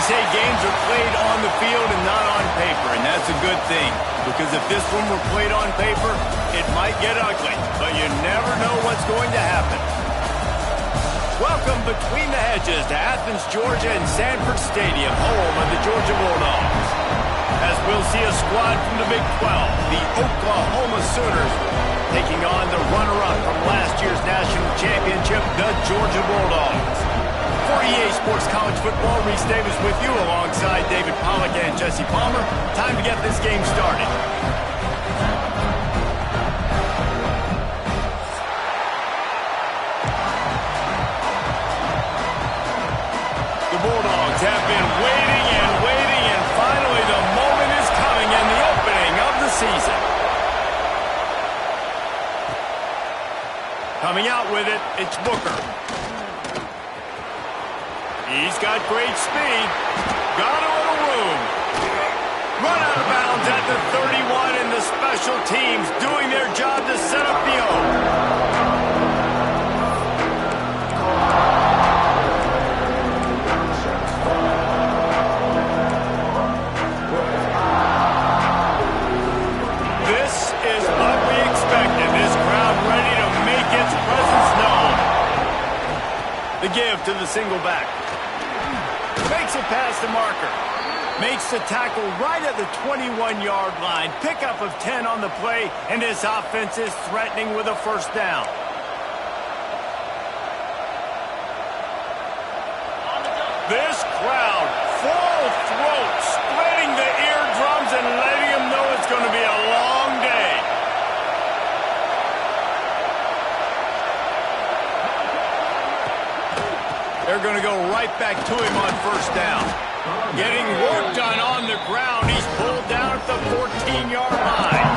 say games are played on the field and not on paper, and that's a good thing. Because if this one were played on paper, it might get ugly, but you never know what's going to happen. Welcome between the hedges to Athens, Georgia and Sanford Stadium, home of the Georgia Bulldogs. As we'll see a squad from the Big 12, the Oklahoma Sooners, taking on the runner-up from last year's national championship, the Georgia Bulldogs. For EA Sports College Football, Reese Davis with you alongside David Pollack and Jesse Palmer. Time to get this game started. The Bulldogs have been waiting and waiting, and finally the moment is coming in the opening of the season. Coming out with it, it's Booker. He's got great speed. Got a little room. Run out of bounds at the 31, and the special teams doing their job to set up the O. This is what we expected. This crowd ready to make its presence known. The give to the single back. Makes it past the marker. Makes the tackle right at the 21-yard line. Pickup of 10 on the play, and this offense is threatening with a first down. This crowd, full throat, splitting the eardrums and letting them know it's going to be a long day. They're going to go right back to him on first down. Getting work done on the ground. He's pulled down at the 14-yard line.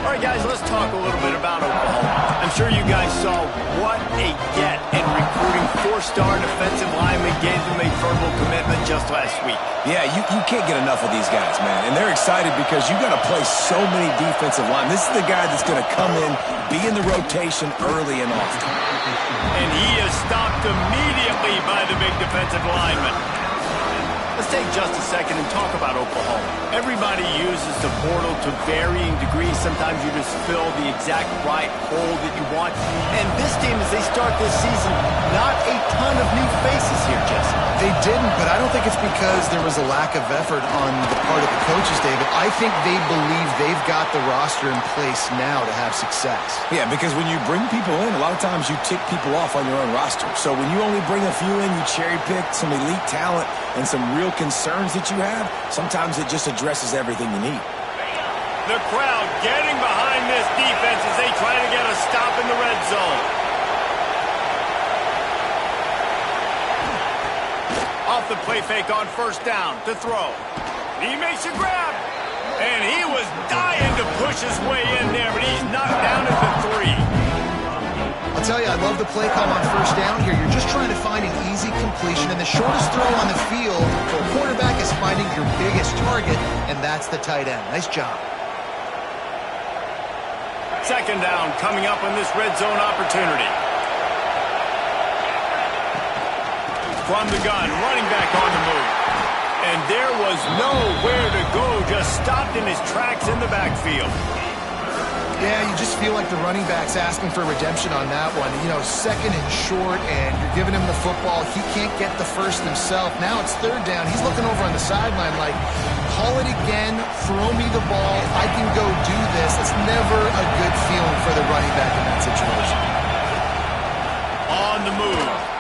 All right, guys, let's talk a little bit about Oklahoma. I'm sure you guys saw what a get in recruiting four-star defensive linemen gave them a verbal commitment just last week. Yeah, you can't get enough of these guys, man. And they're excited because you got to play so many defensive linemen. This is the guy that's going to come in, be in the rotation early and often. And he is stopped immediately by the big defensive lineman. Let's take just a second and talk about Oklahoma. Everybody uses the portal to varying degrees. Sometimes you just fill the exact right hole that you want. And this team, as they start this season, not a ton of new faces here, Jesse. They didn't, but I don't think it's because there was a lack of effort on the part of the coaches, David. I think they believe they've got the roster in place now to have success. Yeah, because when you bring people in, a lot of times you tick people off on your own roster. So when you only bring a few in, you cherry pick some elite talent and some real concerns that you have, sometimes it just addresses everything you need. The crowd getting behind this defense as they try to get a stop in the red zone. Off the play fake on first down to throw. He makes a grab. And he was dying to push his way in there, but he's knocked down at the 3. I'll tell you, I love the play call on first down here. You're just trying to find an easy completion, and the shortest throw on the field for a quarterback is finding your biggest target, and that's the tight end. Nice job. Second down coming up on this red zone opportunity. From the gun, running back on the move. And there was nowhere to go, just stopped in his tracks in the backfield. Yeah, you just feel like the running back's asking for redemption on that one. You know, second and short, and you're giving him the football. He can't get the first himself. Now it's third down. He's looking over on the sideline like, call it again, throw me the ball, I can go do this. It's never a good feeling for the running back in that situation. On the move.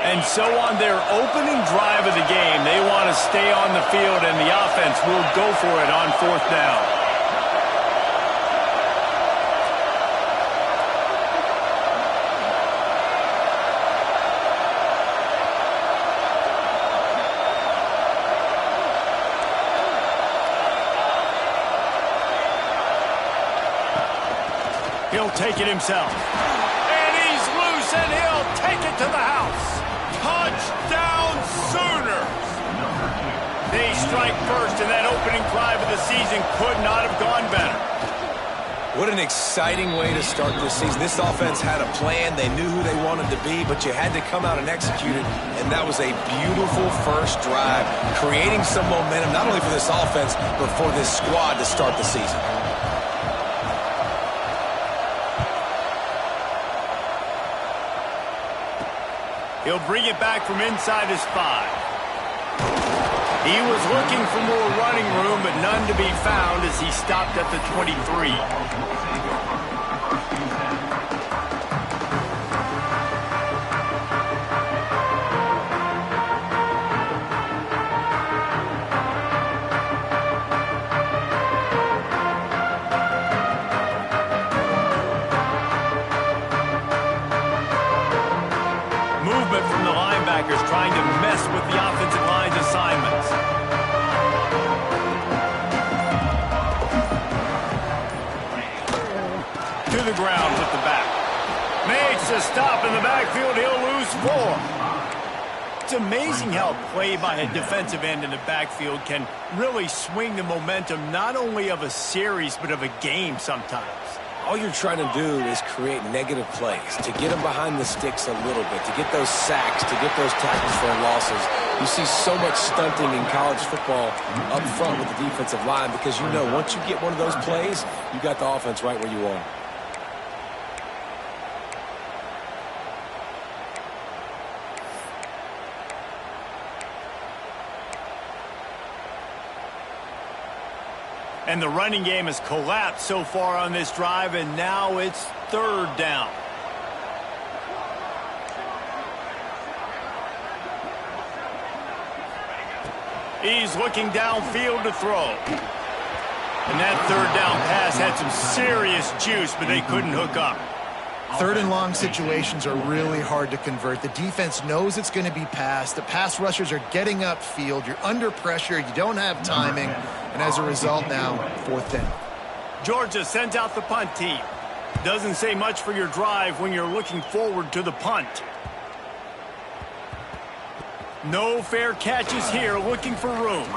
And so on their opening drive of the game, they want to stay on the field, and the offense will go for it on fourth down. He'll take it himself. And he's loose, and he'll take it to the house. Touchdown Sooners! They strike first, and that opening drive of the season could not have gone better. What an exciting way to start this season. This offense had a plan. They knew who they wanted to be, but you had to come out and execute it, and that was a beautiful first drive, creating some momentum, not only for this offense, but for this squad to start the season. He'll bring it back from inside his 5. He was looking for more running room, but none to be found as he stopped at the 23. Movement from the linebackers trying to mess with the offensive line's assignments. To the ground with the back. Makes a stop in the backfield. He'll lose 4. It's amazing how play by a defensive end in the backfield can really swing the momentum not only of a series but of a game sometimes. All you're trying to do is create negative plays, to get them behind the sticks a little bit, to get those sacks, to get those tackles for losses. You see so much stunting in college football up front with the defensive line because you know once you get one of those plays, you got the offense right where you want. And the running game has collapsed so far on this drive, and now it's 3rd down. He's looking downfield to throw. And that 3rd down pass had some serious juice, but they couldn't hook up. 3rd and long situations are really hard to convert. The defense knows it's going to be passed. The pass rushers are getting upfield. You're under pressure. You don't have timing. And as a result now, 4th down. Georgia sends out the punt team. Doesn't say much for your drive when you're looking forward to the punt. No fair catches here, looking for room.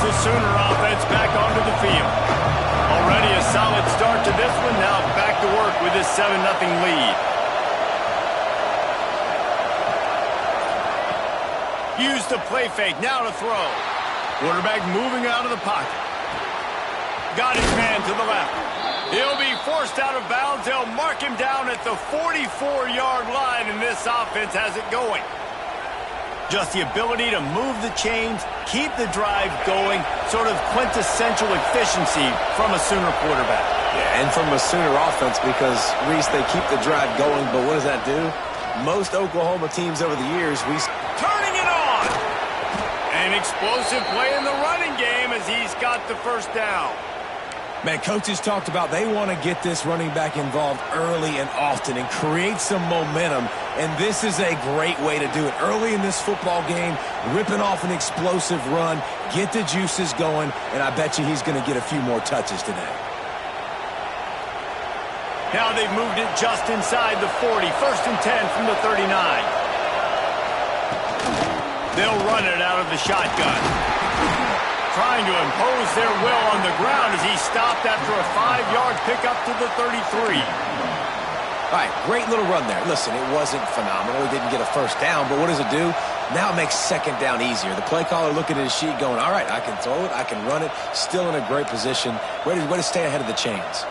The Sooner offense back onto the field. Already a solid start to this one. Now back to work with this 7-0 lead. Use the play fake. Now to throw. Quarterback moving out of the pocket. Got his man to the left. He'll be forced out of bounds. They'll mark him down at the 44-yard line, and this offense has it going. Just the ability to move the chains, keep the drive going, sort of quintessential efficiency from a Sooner quarterback. Yeah, and from a Sooner offense because, Reese, they keep the drive going, but what does that do? Most Oklahoma teams over the years, turning it on! An explosive play in the running game as he's got the 1st down. Man, coaches talked about they want to get this running back involved early and often and create some momentum, and this is a great way to do it. Early in this football game, ripping off an explosive run, get the juices going, and I bet you he's going to get a few more touches today. Now they've moved it just inside the 40. 1st and 10 from the 39. They'll run it out of the shotgun. Trying to impose their will on the ground as he stopped after a 5-yard pickup to the 33. All right, great little run there. Listen, it wasn't phenomenal. He didn't get a 1st down, but what does it do? Now it makes 2nd down easier. The play caller looking at his sheet going, all right, I can throw it, I can run it, still in a great position, ready to stay ahead of the chains.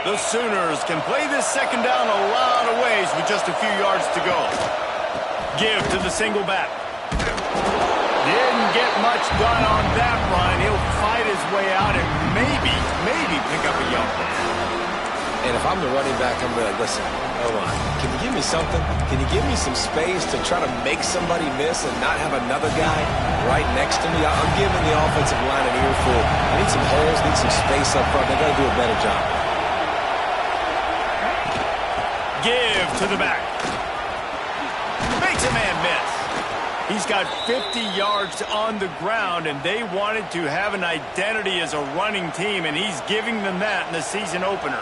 The Sooners can play this 2nd down a lot of ways with just a few yards to go. Give to the single back. Didn't get much done on that run. He'll fight his way out and maybe pick up a yard. And if I'm the running back, I'm going to be like, listen, hold on. Can you give me something? Can you give me some space to try to make somebody miss and not have another guy right next to me? I'm giving the offensive line an earful. I need some holes, need some space up front. They got to do a better job. Give to the back. Makes a man miss. He's got 50 yards on the ground, and they wanted to have an identity as a running team, and he's giving them that in the season opener.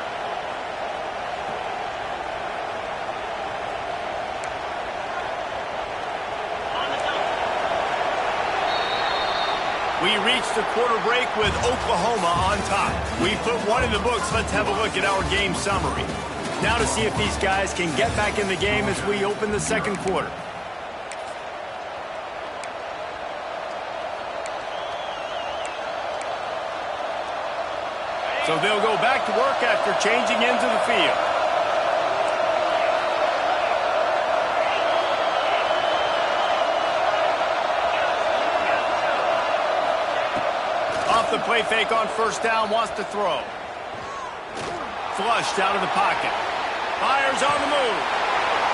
We reach the quarter break with Oklahoma on top. We put one in the books. Let's have a look at our game summary. Now to see if these guys can get back in the game as we open the second quarter. So they'll go back to work after changing into the field. Off the play fake on first down, wants to throw. Flushed out of the pocket. Fires on the move.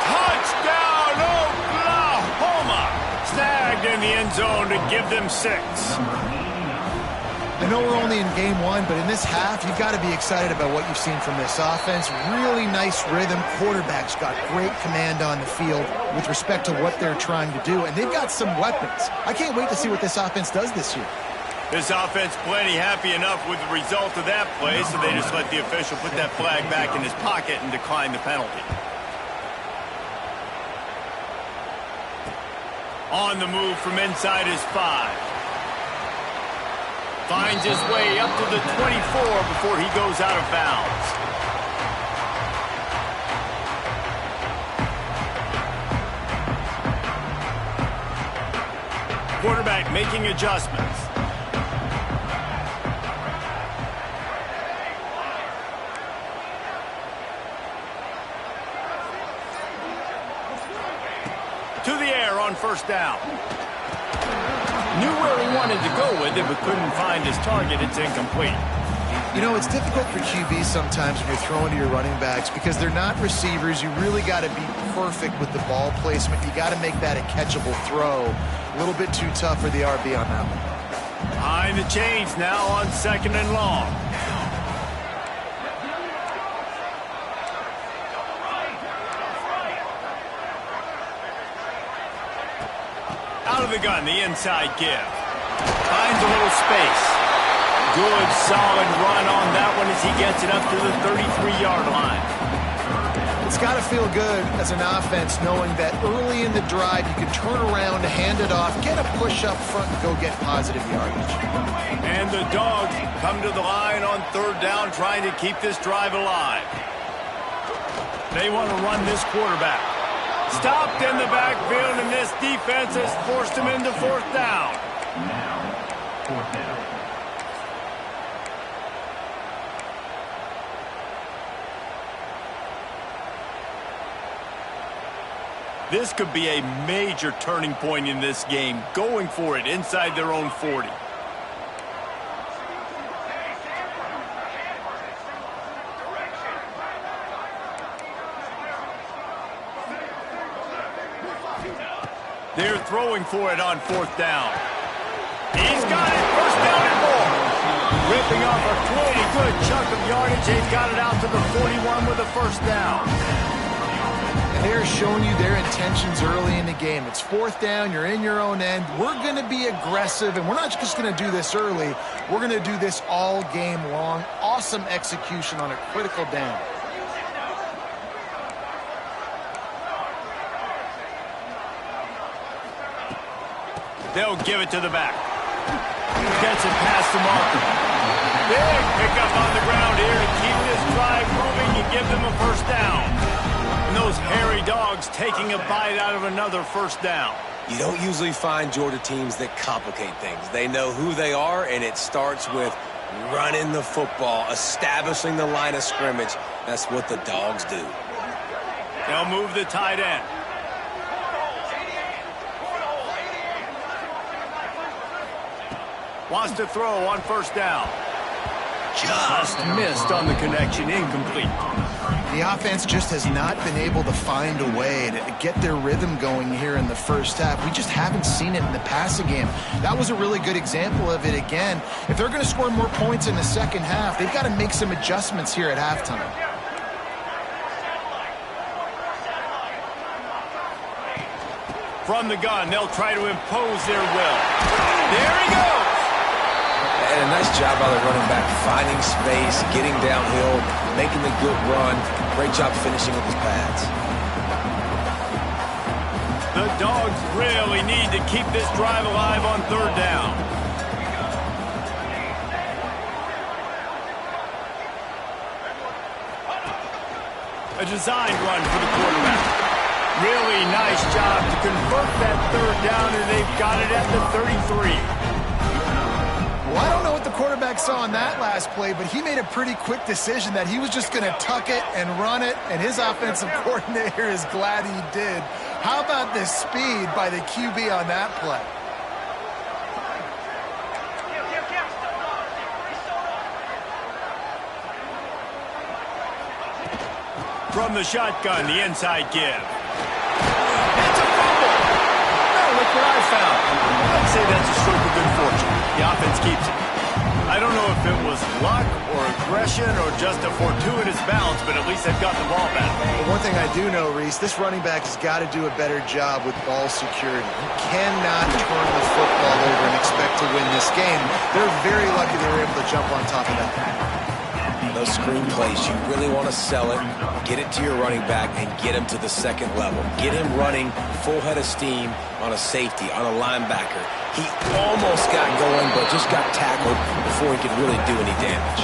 Touchdown, Oklahoma! Snagged in the end zone to give them 6. I know we're only in game 1, but in this half, you've got to be excited about what you've seen from this offense. Really nice rhythm. Quarterback's got great command on the field with respect to what they're trying to do, and they've got some weapons. I can't wait to see what this offense does this year. This offense plenty happy enough with the result of that play, so they just let the official put that flag back in his pocket and decline the penalty. On the move from inside his 5. Finds his way up to the 24 before he goes out of bounds. Quarterback making adjustments. To the air on first down. Knew where he wanted to go with it, but couldn't find his target. It's incomplete. You know, it's difficult for QBs sometimes when you're throwing to your running backs because they're not receivers. You really got to be perfect with the ball placement. You got to make that a catchable throw. A little bit too tough for the RB on that one. Behind the chains now on second and long. Out of the gun, the inside give. Finds a little space. Good, solid run on that one as he gets it up to the 33-yard line. It's got to feel good as an offense knowing that early in the drive you can turn around, hand it off, get a push up front, and go get positive yardage. And the Dogs come to the line on third down trying to keep this drive alive. They want to run this quarterback. Stopped in the backfield, and this defense has forced him into fourth down. Now, fourth down. This could be a major turning point in this game, going for it inside their own 40. They're throwing for it on fourth down. He's got it, first down and more. Ripping off a pretty good chunk of yardage. They've got it out to the 41 with a first down. And they're showing you their intentions early in the game. It's fourth down, you're in your own end. We're going to be aggressive, and we're not just going to do this early. We're going to do this all game long. Awesome execution on a critical down. They'll give it to the back. Gets it past the marker. Big pickup on the ground here to keep this drive moving and give them a first down. And those hairy Dogs taking a bite out of another first down. You don't usually find Georgia teams that complicate things. They know who they are, and it starts with running the football, establishing the line of scrimmage. That's what the Dogs do. They'll move the tight end. Wants to throw on first down. just missed on the connection, incomplete. The offense just has not been able to find a way to get their rhythm going here in the first half. We just haven't seen it in the passing game. That was a really good example of it again. If they're going to score more points in the second half, they've got to make some adjustments here at halftime. From the gun, they'll try to impose their will. There he goes! And a nice job by the running back, finding space, getting downhill, making the good run. Great job finishing with his pads. The Dogs really need to keep this drive alive on third down. A designed run for the quarterback. Really nice job to convert that third down, and they've got it at the 33. Well, I don't know what the quarterback saw on that last play, but he made a pretty quick decision that he was just going to tuck it and run it, and his offensive coordinator is glad he did. How about the speed by the QB on that play? From the shotgun, the inside give. It's a fumble. Oh, look what I found. I'd say that's a stroke of good fortune. The offense keeps it. I don't know if it was luck or aggression or just a fortuitous bounce, but at least they've got the ball back. But one thing I do know, Reese, this running back has got to do a better job with ball security. You cannot turn the football over and expect to win this game. They're very lucky they were able to jump on top of that. Those screen plays, you really want to sell it, get it to your running back, and get him to the second level. Get him running full head of steam on a safety, on a linebacker. He almost got going, but just got tackled before he could really do any damage.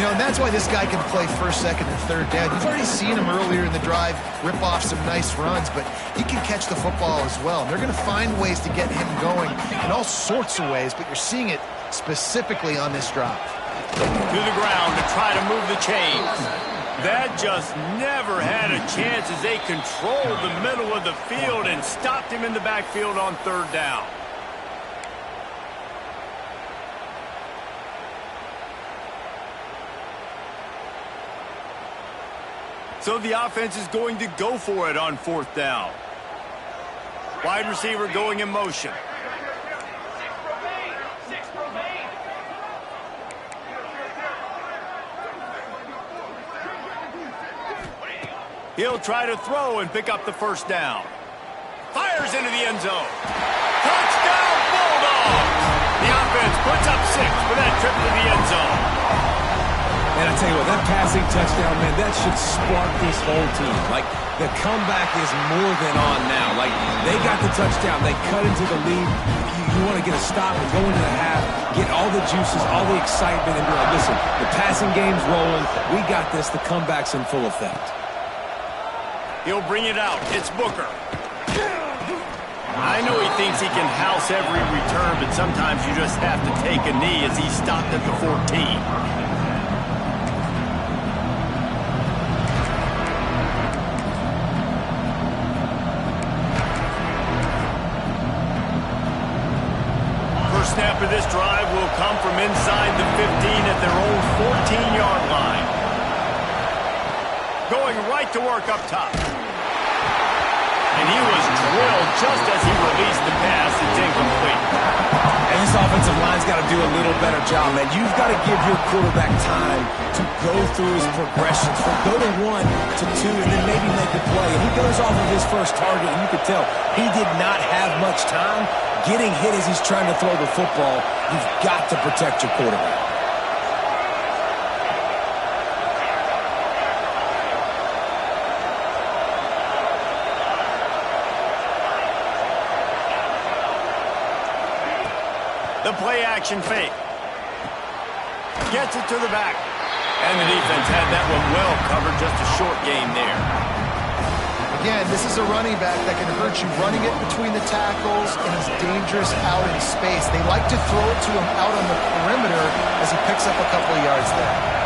You know, and that's why this guy can play first, second, and third down. You've already seen him earlier in the drive rip off some nice runs, but he can catch the football as well. And they're going to find ways to get him going in all sorts of ways, but you're seeing it specifically on this drive. To the ground to try to move the chains. That just never had a chance as they controlled the middle of the field and stopped him in the backfield on third down. So the offense is going to go for it on fourth down. Wide receiver going in motion. He'll try to throw and pick up the first down. Fires into the end zone. Touchdown, Bulldogs! The offense puts up 6 for that trip to the end zone. And I tell you what, that passing touchdown, man, that should spark this whole team. Like, the comeback is more than on now. Like, they got the touchdown. They cut into the lead. You want to get a stop and go into the half, get all the juices, all the excitement, and be like, listen, the passing game's rolling. We got this. The comeback's in full effect. He'll bring it out. It's Booker. I know he thinks he can house every return, but sometimes you just have to take a knee as he stopped at the 14. First snap of this drive will come from inside the 15 at their own 14-yard line. Going right to work up top. And he was drilled just as he released the pass. It's incomplete. And this offensive line's got to do a little better job, man. You've got to give your quarterback time to go through his progressions, from go to 1 to 2, and then maybe make a play. And he goes off of his first target, and you could tell he did not have much time getting hit as he's trying to throw the football. You've got to protect your quarterback. The play-action fake. Gets it to the back. And the defense had that one well covered. Just a short gain there. Again, this is a running back that can hurt you running it between the tackles, and he's dangerous out in space. They like to throw it to him out on the perimeter as he picks up a couple of yards there.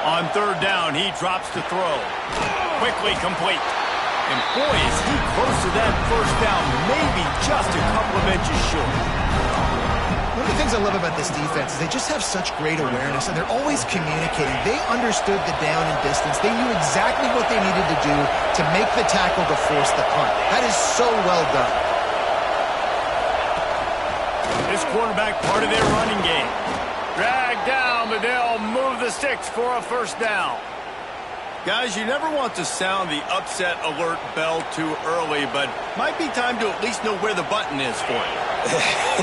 On third down, he drops to throw. Quickly complete. And boy, is he close to that first down, maybe just a couple of inches short. One of the things I love about this defense is they just have such great awareness, and they're always communicating. They understood the down and distance. They knew exactly what they needed to do to make the tackle to force the punt. That is so well done. This quarterback part of their running game. Drag down, but they'll move the sticks for a first down. Guys, you never want to sound the upset alert bell too early, but might be time to at least know where the button is for you.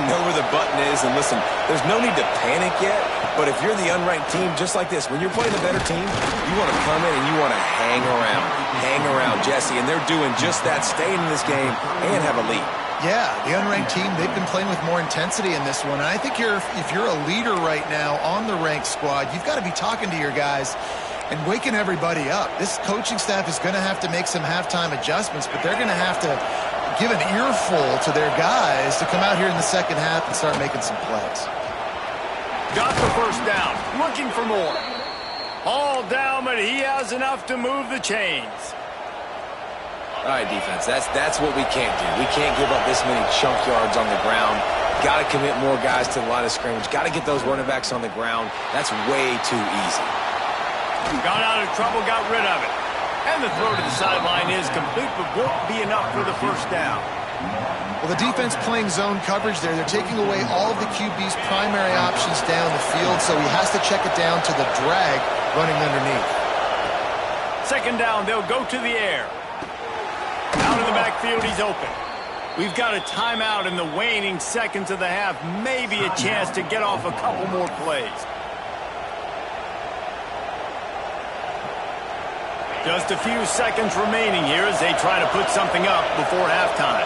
Know where the button is, and listen, there's no need to panic yet, but if you're the unranked team, just like this, when you're playing a better team, you want to come in and you want to hang around Jesse, and they're doing just that, staying in this game and have a lead. Yeah, the unranked team, they've been playing with more intensity in this one, and I think if you're a leader right now on the ranked squad, you've got to be talking to your guys and waking everybody up. This coaching staff is going to have to make some halftime adjustments, but they're going to have to give an earful to their guys to come out here in the second half and start making some plays. Got the first down, looking for more. All down, but he has enough to move the chains. All right, defense, that's what we can't do. We can't give up this many chunk yards on the ground. Got to commit more guys to the line of scrimmage. Got to get those running backs on the ground. That's way too easy. Got out of trouble, got rid of it. And the throw to the sideline is complete, but won't be enough for the first down. Well, the defense playing zone coverage there. They're taking away all of the QB's primary options down the field, so he has to check it down to the drag running underneath. Second down, they'll go to the air. Out in the backfield, he's open. We've got a timeout in the waning seconds of the half. Maybe a chance to get off a couple more plays. Just a few seconds remaining here as they try to put something up before halftime.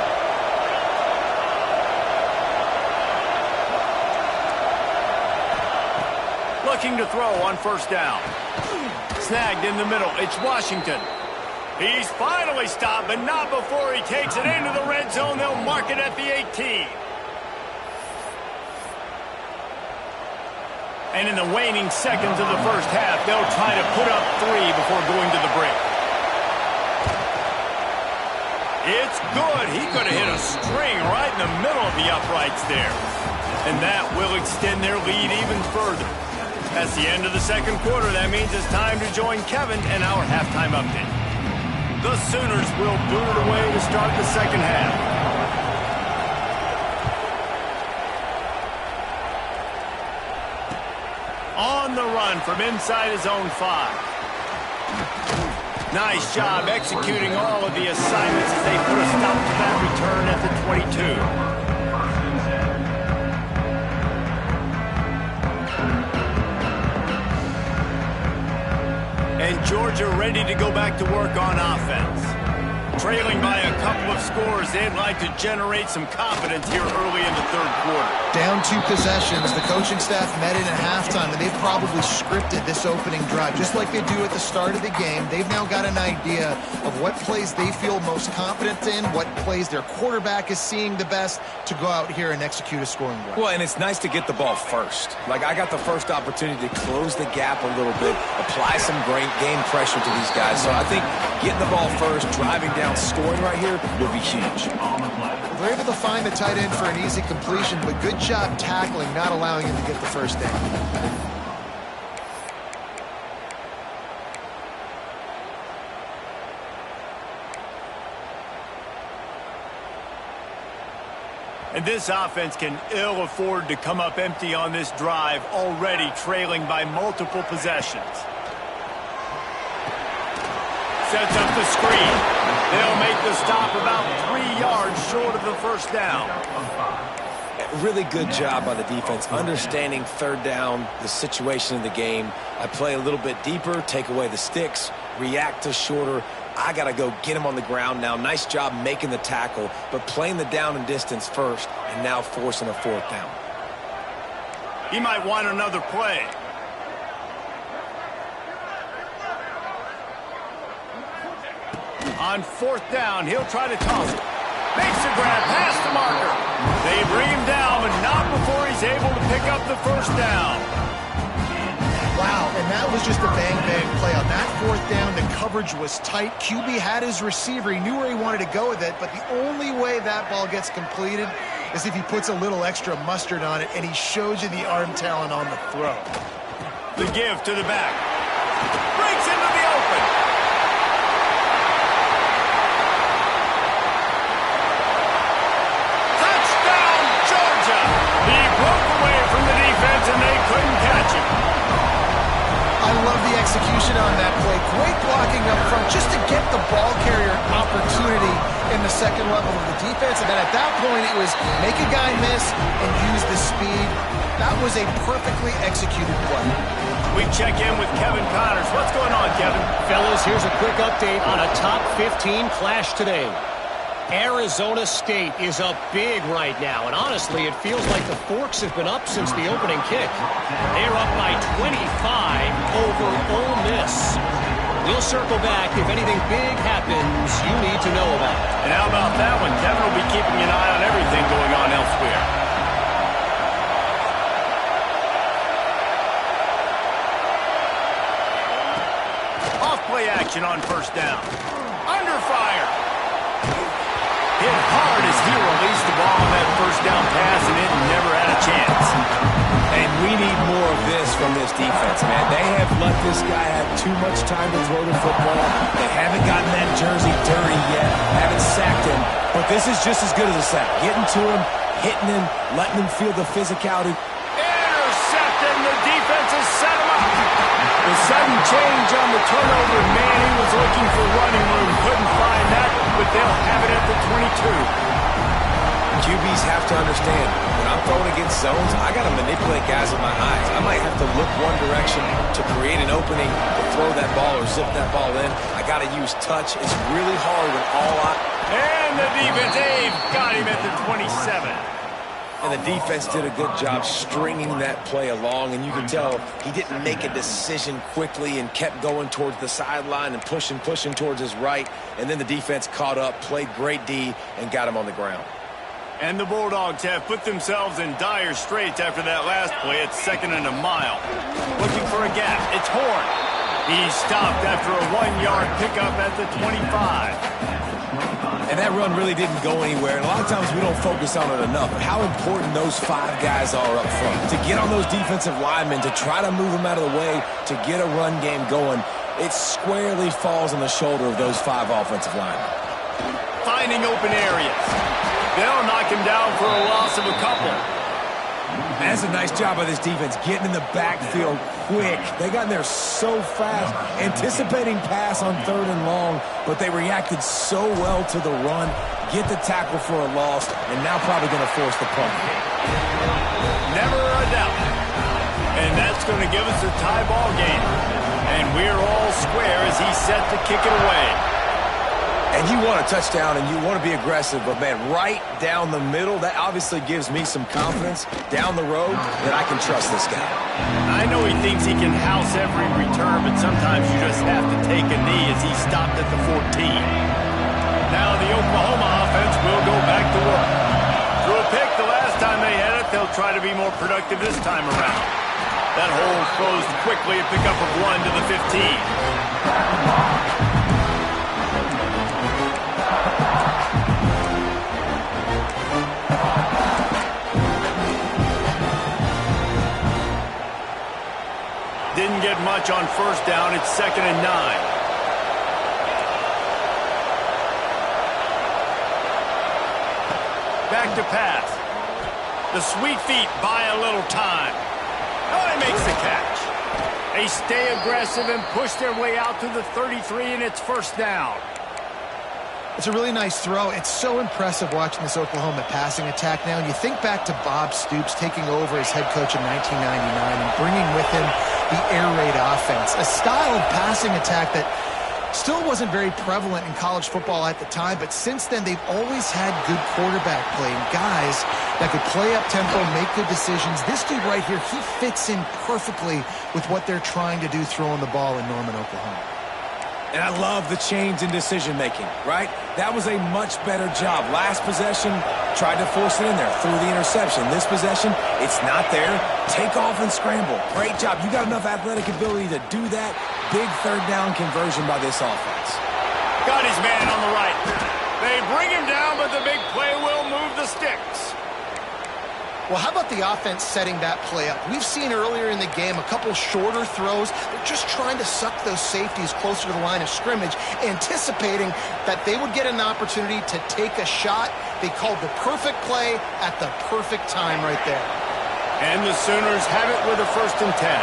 Looking to throw on first down. Snagged in the middle. It's Washington. He's finally stopped, but not before he takes it into the red zone. They'll mark it at the 18. And in the waning seconds of the first half, they'll try to put up 3 before going to the break. It's good. He could have hit a string right in the middle of the uprights there. And that will extend their lead even further. That's the end of the second quarter. That means it's time to join Kevin and our halftime update. The Sooners will boot it away to start the second half. On the run from inside his own 5. Nice job executing all of the assignments as they put a stop to that return at the 22. And Georgia ready to go back to work on offense. Trailing by a couple of scores, they'd like to generate some confidence here early in the third quarter. Down 2 possessions, the coaching staff met in at halftime, and they've probably scripted this opening drive. Just like they do at the start of the game, they've now got an idea of what plays they feel most confident in, what plays their quarterback is seeing the best to go out here and execute a scoring drive. Well, and it's nice to get the ball first. Like, I got the first opportunity to close the gap a little bit, apply some great game pressure to these guys. So I think getting the ball first, driving down, scoring right here would be huge. They're able to find the tight end for an easy completion, but good job tackling, not allowing him to get the first down. And this offense can ill afford to come up empty on this drive, already trailing by multiple possessions. Sets up the screen. They'll make the stop about 3 yards short of the first down. Really good job by the defense, understanding third down, the situation of the game. I play a little bit deeper, take away the sticks, react to shorter. I got to go get him on the ground now. Nice job making the tackle, but playing the down and distance first and now forcing a fourth down. He might want another play. On fourth down, he'll try to toss it. Makes the grab past the marker. They bring him down, but not before he's able to pick up the first down. Wow, And that was just a bang-bang play. On that fourth down, the coverage was tight. QB had his receiver. He knew where he wanted to go with it, but the only way that ball gets completed is if he puts a little extra mustard on it, and he shows you the arm talent on the throw. The give to the back. Breaks into the open. Touchdown, Georgia! He broke away from the defense, and they couldn't catch him. I love the execution on that play. Great blocking up front just to get the ball carrier an opportunity in the second level of the defense. And then at that point, it was make a guy miss and use the speed. That was a perfectly executed play. We check in with Kevin Connors. What's going on, Kevin? Fellas, here's a quick update on a top 15 clash today. Arizona State is up big right now, and honestly, it feels like the Forks have been up since the opening kick. They're up by 25 over Ole Miss. We'll circle back if anything big happens you need to know about. And how about that one? Kevin will be keeping an eye on everything going on elsewhere. Off-play action on first down. Under fire. Hit hard as he released the ball on that first down pass, and it never had a chance. And we need more of this from this defense, man. They have let this guy have too much time to throw the football. They haven't gotten that jersey dirty yet, haven't sacked him. But this is just as good as a sack. Getting to him, hitting him, letting him feel the physicality. Intercepted, and the defense has set him up. The sudden change on the turnover, man, he was looking for running room. Couldn't find that, but they'll have it at the 22. QBs have to understand, when I'm throwing against zones, I got to manipulate guys with my eyes. I might have to look one direction to create an opening to throw that ball or zip that ball in. I got to use touch. It's really hard when all I... And the defense, Dave, got him at the 27. And the defense did a good job stringing that play along, and you can tell he didn't make a decision quickly and kept going towards the sideline and pushing towards his right, and then the defense caught up, played great D, and got him on the ground. And the Bulldogs have put themselves in dire straits after that last play. It's 2nd and a mile. Looking for a gap. It's Horn. He's stopped after a 1-yard pickup at the 25. And that run really didn't go anywhere. And a lot of times we don't focus on it enough. But how important those 5 guys are up front. To get on those defensive linemen, to try to move them out of the way, to get a run game going, it squarely falls on the shoulder of those 5 offensive linemen. Finding open areas. They'll knock him down for a loss of a couple. That's a nice job by this defense, getting in the backfield quick. They got in there so fast, anticipating pass on 3rd and long, but they reacted so well to the run, get the tackle for a loss, and now probably going to force the punt. Never a doubt. And that's going to give us a tie ball game. And we're all square as he's set to kick it away. And you want a touchdown and you want to be aggressive, but, man, right down the middle, that obviously gives me some confidence down the road that I can trust this guy. I know he thinks he can house every return, but sometimes you just have to take a knee as he stopped at the 14. Now the Oklahoma offense will go back to work. Threw a pick the last time they had it. They'll try to be more productive this time around. That hole closed quickly, a pickup of 1 to the 15. Didn't get much on first down. It's 2nd and 9. Back to pass. The sweet feet buy a little time. Oh, he makes the catch. They stay aggressive and push their way out to the 33, and it's 1st down. It's a really nice throw. It's so impressive watching this Oklahoma passing attack now. And you think back to Bob Stoops taking over as head coach in 1999 and bringing with him the air raid offense, a style of passing attack that still wasn't very prevalent in college football at the time, but since then they've always had good quarterback play and guys that could play up tempo, make good decisions. This dude right here, he fits in perfectly with what they're trying to do throwing the ball in Norman, Oklahoma. And I love the change in decision-making, right? That was a much better job. Last possession, tried to force it in there, threw the interception. This possession, it's not there. Take off and scramble. Great job. You got enough athletic ability to do that. Big third down conversion by this offense. Got his man on the right. They bring him down, but the big play will move the sticks. Well, how about the offense setting that play up? We've seen earlier in the game a couple shorter throws. They're just trying to suck those safeties closer to the line of scrimmage, anticipating that they would get an opportunity to take a shot. They called the perfect play at the perfect time right there. And the Sooners have it with a 1st and 10.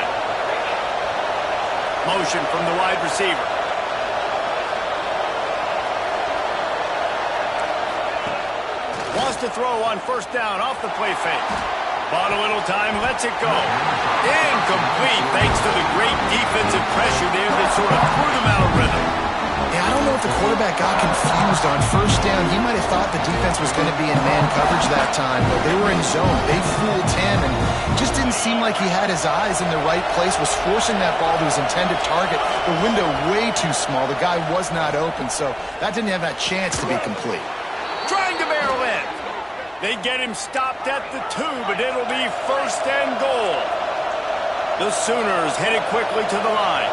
Motion from the wide receiver. Wants to throw on 1st down off the play fake. Bought a little time, lets it go. Incomplete thanks to the great defensive pressure there that sort of threw them out of rhythm. Yeah, I don't know if the quarterback got confused on 1st down. He might have thought the defense was going to be in man coverage that time, but they were in zone. They fooled him, and it just didn't seem like he had his eyes in the right place, was forcing that ball to his intended target. The window way too small. The guy was not open, so that didn't have that chance to be complete. Trying to barrel in. They get him stopped at the 2, but it'll be 1st and goal. The Sooners headed quickly to the line.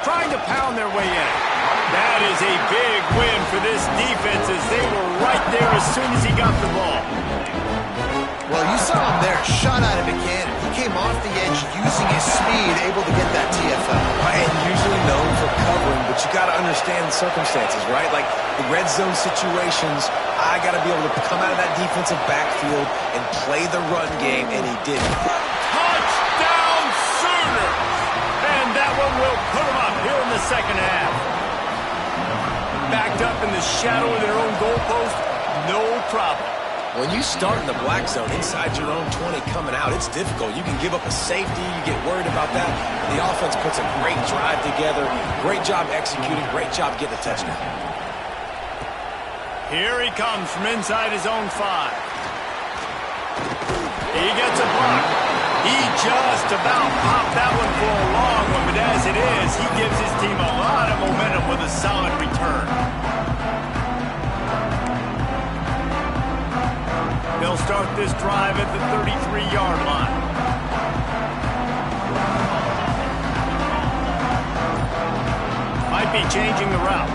Trying to pound their way in. That is a big win for this defense as they were right there as soon as he got the ball. Well, you saw him there, shot out of a cannon. He came off the edge using his speed, able to get that TFL. And usually known for covering, but you got to understand the circumstances, right? Like the red zone situations, I got to be able to come out of that defensive backfield and play the run game, and he did. Touchdown Sooners! And that one will put them up here in the 2nd half. Backed up in the shadow of their own goalpost, no problem. When you start in the black zone inside your own 20 coming out, it's difficult. You can give up a safety. You get worried about that. The offense puts a great drive together. Great job executing. Great job getting a touchdown. Here he comes from inside his own 5. He gets a block. He just about popped that one for a long one, but as it is, he gives his team a lot of momentum with a solid return. They'll start this drive at the 33-yard line. Might be changing the route.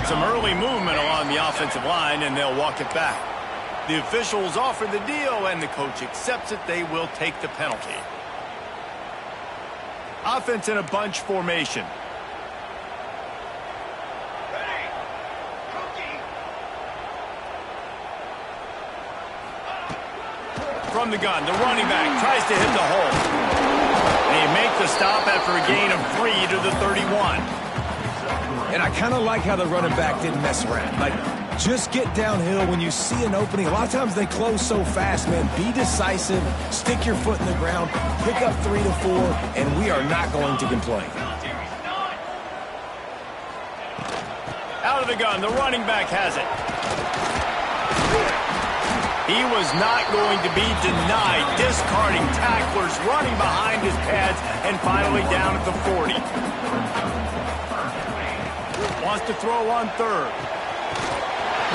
Some early movement along the offensive line, and they'll walk it back. The officials offer the deal, and the coach accepts it. They will take the penalty. Offense in a bunch formation. From the gun, the running back tries to hit the hole. They make the stop after a gain of 3 to the 31. And I kind of like how the running back didn't mess around. Like, just get downhill when you see an opening. A lot of times they close so fast, man. Be decisive, stick your foot in the ground, pick up 3 to 4, and we are not going to complain. Out of the gun, the running back has it. He was not going to be denied, discarding tacklers, running behind his pads, and finally down at the 40. Wants to throw on 3rd.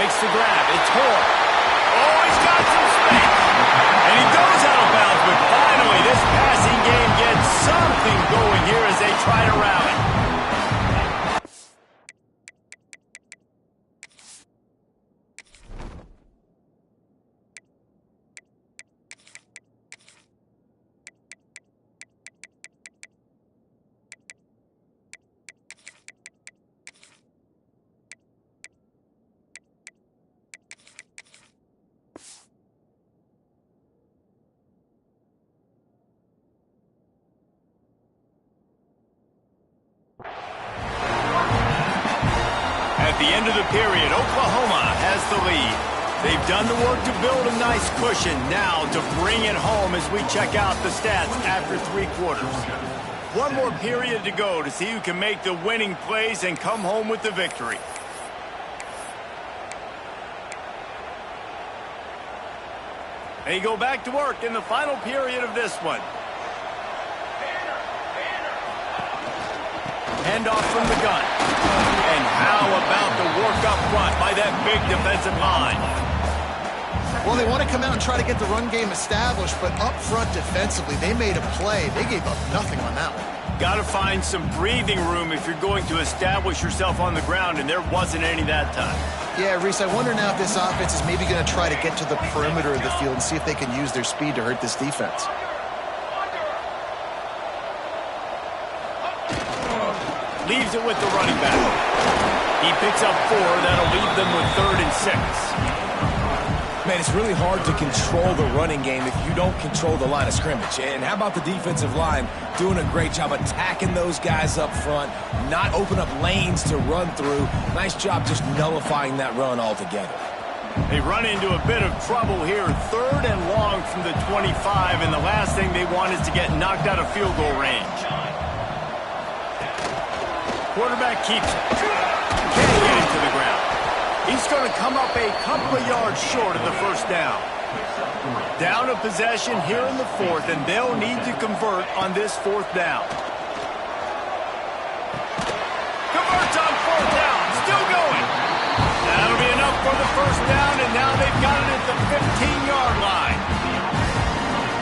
Makes the grab. It's Horn. Oh, he's got some space. And he goes out of bounds, but finally this passing game gets something going here as they try to rally. At the end of the period, Oklahoma has the lead. They've done the work to build a nice cushion. Now to bring it home as we check out the stats after 3 quarters. One more period to go to see who can make the winning plays and come home with the victory. They go back to work in the final period of this one. Handoff from the gun. And how about the work up front by that big defensive line? Well, they want to come out and try to get the run game established, but up front defensively, they made a play. They gave up nothing on that one. Got to find some breathing room if you're going to establish yourself on the ground, and there wasn't any that time. Yeah, Reese, I wonder now if this offense is maybe going to try to get to the perimeter of the field and see if they can use their speed to hurt this defense. Leaves it with the running back. He picks up 4. That'll leave them with 3rd and 6. Man, it's really hard to control the running game if you don't control the line of scrimmage. And how about the defensive line doing a great job attacking those guys up front, not open up lanes to run through. Nice job just nullifying that run altogether. They run into a bit of trouble here. 3rd and long from the 25, and the last thing they want is to get knocked out of field goal range. Quarterback keeps it. Can't get him to the ground. He's going to come up a couple of yards short of the first down. Down a possession here in the 4th, and they'll need to convert on this 4th down. Converts on 4th down. Still going. That'll be enough for the first down, and now they've got it at the 15-yard line.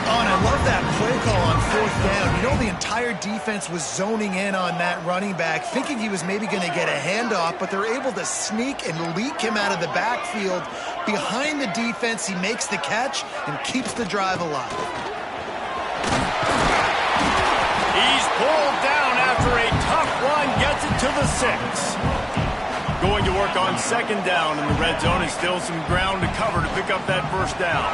Oh, and I love that play call on 4th down. You know, the entire defense was zoning in on that running back, thinking he was maybe going to get a handoff, but they're able to sneak and leak him out of the backfield. Behind the defense, he makes the catch and keeps the drive alive. He's pulled down after a tough run, gets it to the 6. Going to work on 2nd down, and the red zone is still some ground to cover to pick up that first down.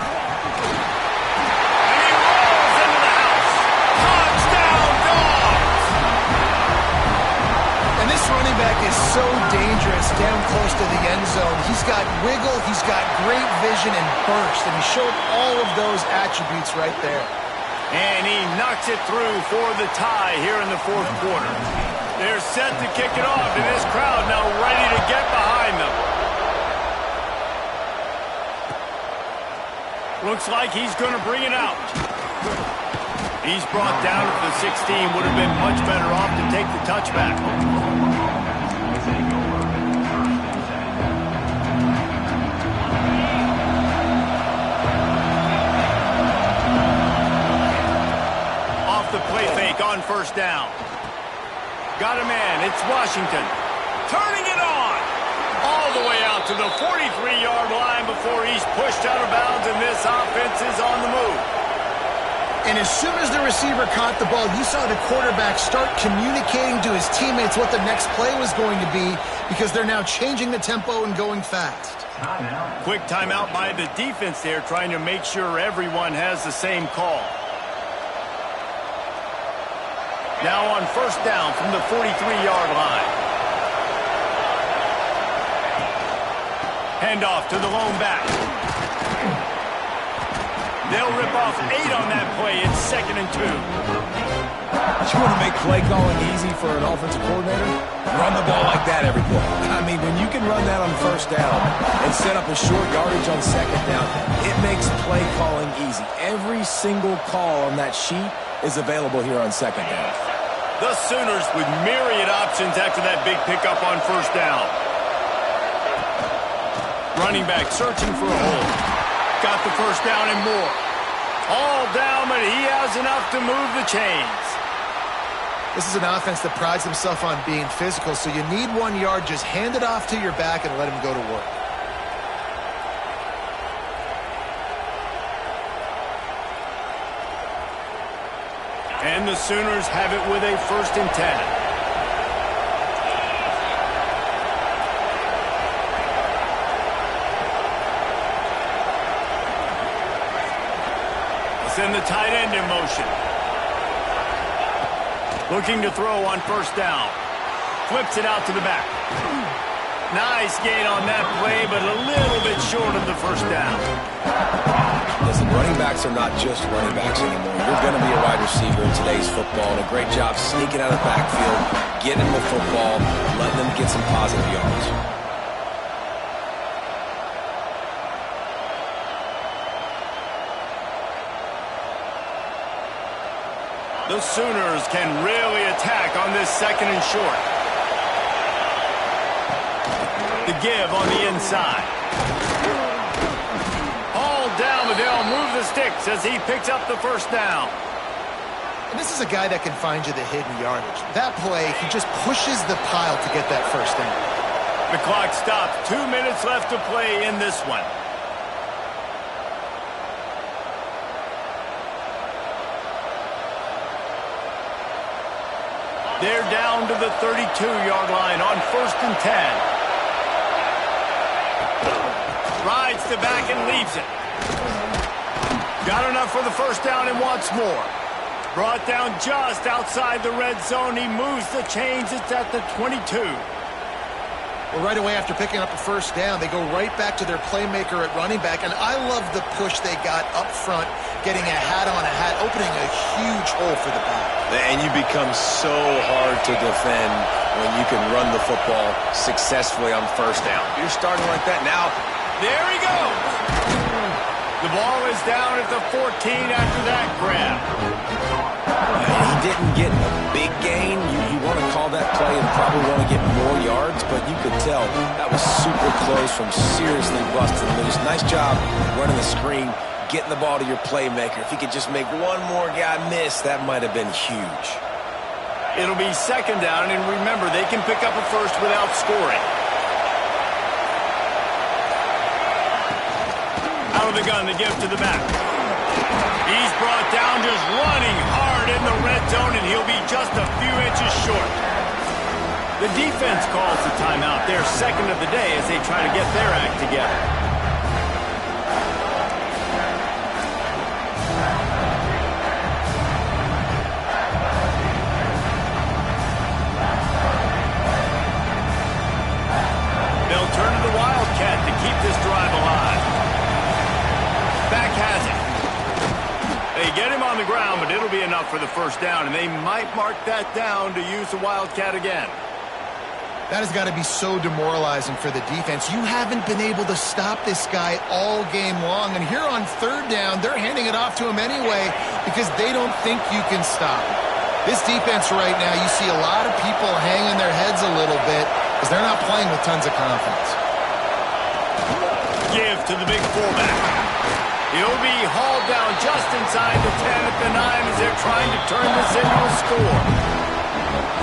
Running back is so dangerous down close to the end zone. He's got wiggle, he's got great vision and burst, and he showed all of those attributes right there. And he knocks it through for the tie here in the 4th quarter. They're set to kick it off, and this crowd now ready to get behind them. Looks like he's going to bring it out. He's brought down at the 16. Would have been much better off to take the touchback. Off the play fake on 1st down. Got a man. It's Washington. Turning it on. All the way out to the 43-yard line before he's pushed out of bounds, and this offense is on the move. And as soon as the receiver caught the ball, you saw the quarterback start communicating to his teammates what the next play was going to be, because they're now changing the tempo and going fast. Quick timeout by the defense there, trying to make sure everyone has the same call. Now on 1st down from the 43-yard line. Handoff to the lone back. They'll rip off 8 on that play. It's 2nd and 2. You want to make play calling easy for an offensive coordinator? Run the ball like that every play. I mean, when you can run that on 1st down and set up a short yardage on 2nd down, it makes play calling easy. Every single call on that sheet is available here on 2nd down. The Sooners with myriad options after that big pickup on 1st down. Running back searching for a hole. Got the first down and more. All down, but he has enough to move the chains. This is an offense that prides himself on being physical, so you need 1 yard, just hand it off to your back and let him go to work. And the Sooners have it with a 1st and 10. Send the tight end in motion. Looking to throw on 1st down. Flips it out to the back. Nice gain on that play, but a little bit short of the 1st down. Listen, running backs are not just running backs anymore. You're going to be a wide receiver in today's football, and a great job sneaking out of the backfield, getting the football, letting them get some positive yards. The Sooners can really attack on this second and short. The give on the inside. All down, but they'll move the sticks as he picks up the first down. And this is a guy that can find you the hidden yardage. That play, he just pushes the pile to get that first down. The clock stops. 2 minutes left to play in this one. They're down to the 32-yard line on 1st and 10. Rides to back and leaves it. Got enough for the first down and wants more. Brought down just outside the red zone. He moves the chains. It's at the 22. Well, right away after picking up a first down, they go right back to their playmaker at running back. And I love the push they got up front, getting a hat on a hat, opening a huge hole for the back. And you become so hard to defend when you can run the football successfully on first down. You're starting like that now. There he goes. The ball is down at the 14 after that grab. He didn't get a big gain. You want to call that play and probably want to get more yards, but you could tell that was super close from seriously busting loose. Nice job running the screen, getting the ball to your playmaker. If he could just make one more guy miss, that might have been huge. It'll be second down, and remember, they can pick up a first without scoring. Out of the gun, the give to the back. He's brought down just running hard in the red zone, and he'll be just a few inches short. The defense calls the timeout, their second of the day, as they try to get their act together. They'll turn to the Wildcat to keep this drive alive. Back has it. They get him on the ground, but it'll be enough for the first down, and they might mark that down to use the Wildcat again. That has got to be so demoralizing for the defense. You haven't been able to stop this guy all game long, and here on third down, they're handing it off to him anyway because they don't think you can stop him. This defense right now, you see a lot of people hanging their heads a little bit because they're not playing with tons of confidence. Give to the big fullback. He'll be hauled down just inside the 10 at the 9 as they're trying to turn this into a score.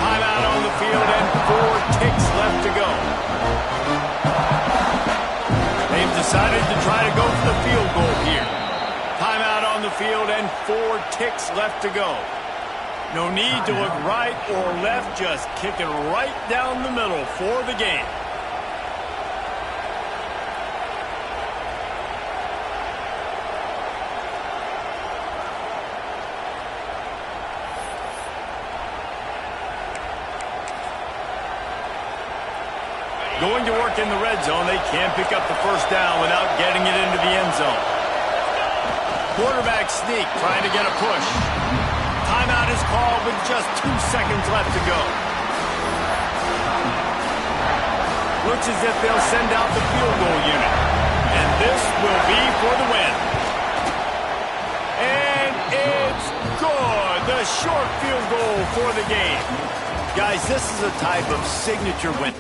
Timeout on the field and 4 ticks left to go. They've decided to try to go for the field goal here. Timeout on the field and 4 ticks left to go. No need to look right or left, just kick it right down the middle for the game. Going to work in the red zone, they can't pick up the first down without getting it into the end zone. Quarterback sneak, trying to get a push. Timeout is called with just 2 seconds left to go. Looks as if they'll send out the field goal unit. And this will be for the win. And it's good. The short field goal for the game. Guys, this is a type of signature win.